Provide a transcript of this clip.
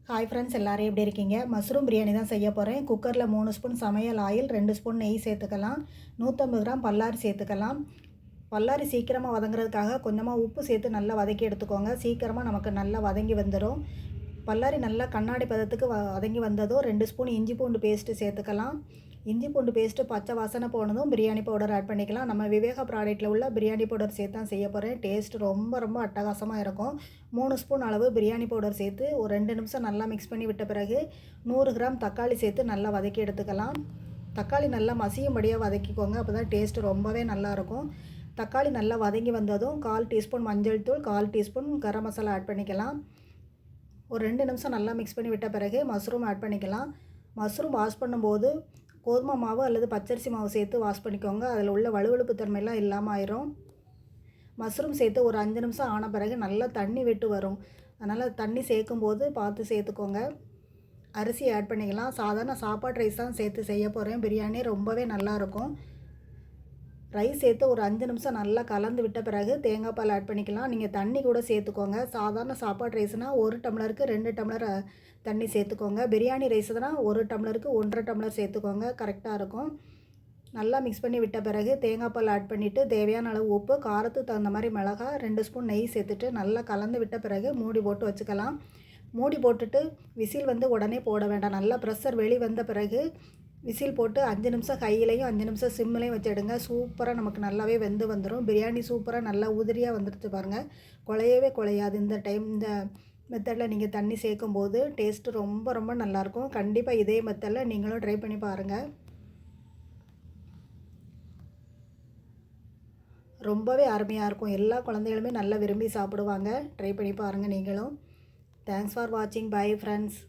Hi friends, எல்லோரும் எப்படி இருக்கீங்க? மஷ்ரூம் பிரியாணி தான் செய்ய போகிறேன். குக்கரில் 3 ஸ்பூன் சமையல் ஆயில், 2 ஸ்பூன் நெய் சேர்த்துக்கலாம். 150 கிராம் பல்லாரி சேர்த்துக்கலாம். பல்லாரி சீக்கிரமாக வதங்குறதுக்காக கொஞ்சமாக உப்பு சேர்த்து நல்லா வதக்கி எடுத்துக்கோங்க. சீக்கிரமாக நமக்கு நல்லா வதங்கி வந்துடும். பல்லாரி நல்லா கண்ணாடி பதத்துக்கு வதங்கி வந்ததும் 2 ஸ்பூன் இஞ்சி பூண்டு பேஸ்ட்டு சேர்த்துக்கலாம். இஞ்சி பூண்டு பேஸ்ட்டு பச்சை வாசனை போனதும் பிரியாணி பவுடர் ஆட் பண்ணிக்கலாம். நம்ம விவேகா ப்ராடக்ட்டில் உள்ள பிரியாணி பவுடர் சேர்த்து தான் செய்ய போகிறேன். டேஸ்ட் ரொம்ப ரொம்ப அட்டகாசமாக இருக்கும். 3 ஸ்பூன் அளவு பிரியாணி பவுடர் சேர்த்து ஒரு 2 நிமிஷம் நல்லா மிக்ஸ் பண்ணி விட்ட பிறகு 100 கிராம் தக்காளி சேர்த்து நல்லா வதக்கி எடுத்துக்கலாம். தக்காளி நல்லா மசியும்படியாக வதக்கிக்கோங்க. அப்போ தான் டேஸ்ட் ரொம்பவே நல்லாயிருக்கும். தக்காளி நல்லா வதங்கி வந்ததும் 1/4 டீஸ்பூன் மஞ்சள் தூள், 1/4 டீஸ்பூன் கரம் மசாலா ஆட் பண்ணிக்கலாம். ஒரு 2 நிமிஷம் நல்லா மிக்ஸ் பண்ணி விட்ட பிறகு மஷ்ரூம் ஆட் பண்ணிக்கலாம். மஷ்ரூம் வாஷ் பண்ணும்போது கோதுமை மாவு அல்லது பச்சரிசி மாவு சேர்த்து வாஷ் பண்ணிக்கோங்க. அதில் உள்ள வழுவழுப்பு தன்மையெல்லாம் இல்லாமல் ஆயிரும். மஷ்ரூம் சேர்த்து ஒரு 5 நிமிஷம் ஆன பிறகு நல்லா தண்ணி விட்டு வரும். அதனால் தண்ணி சேர்க்கும்போது பார்த்து சேர்த்துக்கோங்க. அரிசி ஆட் பண்ணிக்கலாம். சாதாரண சாப்பாடு ரைஸ் தான் சேர்த்து செய்ய போகிறேன். பிரியாணி ரொம்பவே நல்லாயிருக்கும். ரைஸ் சேர்த்து ஒரு 5 நிமிஷம் நல்லா கலந்து விட்ட பிறகு தேங்காய் பால் ஆட் பண்ணிக்கலாம். நீங்கள் தண்ணி கூட சேர்த்துக்கோங்க. சாதாரண சாப்பாடு ரைஸ்னால் 1 டம்ளருக்கு 2 டம்ளர் தண்ணி சேர்த்துக்கோங்க. பிரியாணி ரைஸ்னால் 1 டம்ளருக்கு 1.5 டம்ளர் சேர்த்துக்கோங்க. கரெக்டாக இருக்கும். நல்லா மிக்ஸ் பண்ணி விட்ட பிறகு தேங்காய் பால் ஆட் பண்ணிவிட்டு தேவையான அளவு உப்பு, காரத்துக்கு தகுந்த மாதிரி மிளகாய், 2 ஸ்பூன் நெய் சேர்த்துட்டு நல்லா கலந்து விட்ட பிறகு மூடி போட்டு வச்சுக்கலாம். மூடி போட்டுட்டு விசில் உடனே போட வேண்டாம். நல்லா ப்ரெஷர் வெளி வந்த பிறகு விசில் போட்டு 5 நிமிஷம் கையிலையும் 5 நிமிஷம் சிம்மிலையும் வச்சுடுங்க. சூப்பராக நமக்கு நல்லாவே வெந்து வந்துடும். பிரியாணி சூப்பராக நல்லா உதிரியாக வந்துடுச்சு பாருங்கள். குழையவே குழையாது. இந்த மெத்தடில் நீங்கள் தண்ணி சேர்க்கும்போது டேஸ்ட்டு ரொம்ப ரொம்ப நல்லாயிருக்கும். கண்டிப்பாக இதே மெத்தடில் நீங்களும் ட்ரை பண்ணி பாருங்கள். ரொம்பவே அருமையாக இருக்கும். எல்லா குழந்தைகளுமே நல்லா விரும்பி சாப்பிடுவாங்க. ட்ரை பண்ணி பாருங்கள் நீங்களும். தேங்க்ஸ் ஃபார் வாட்சிங். Bye friends.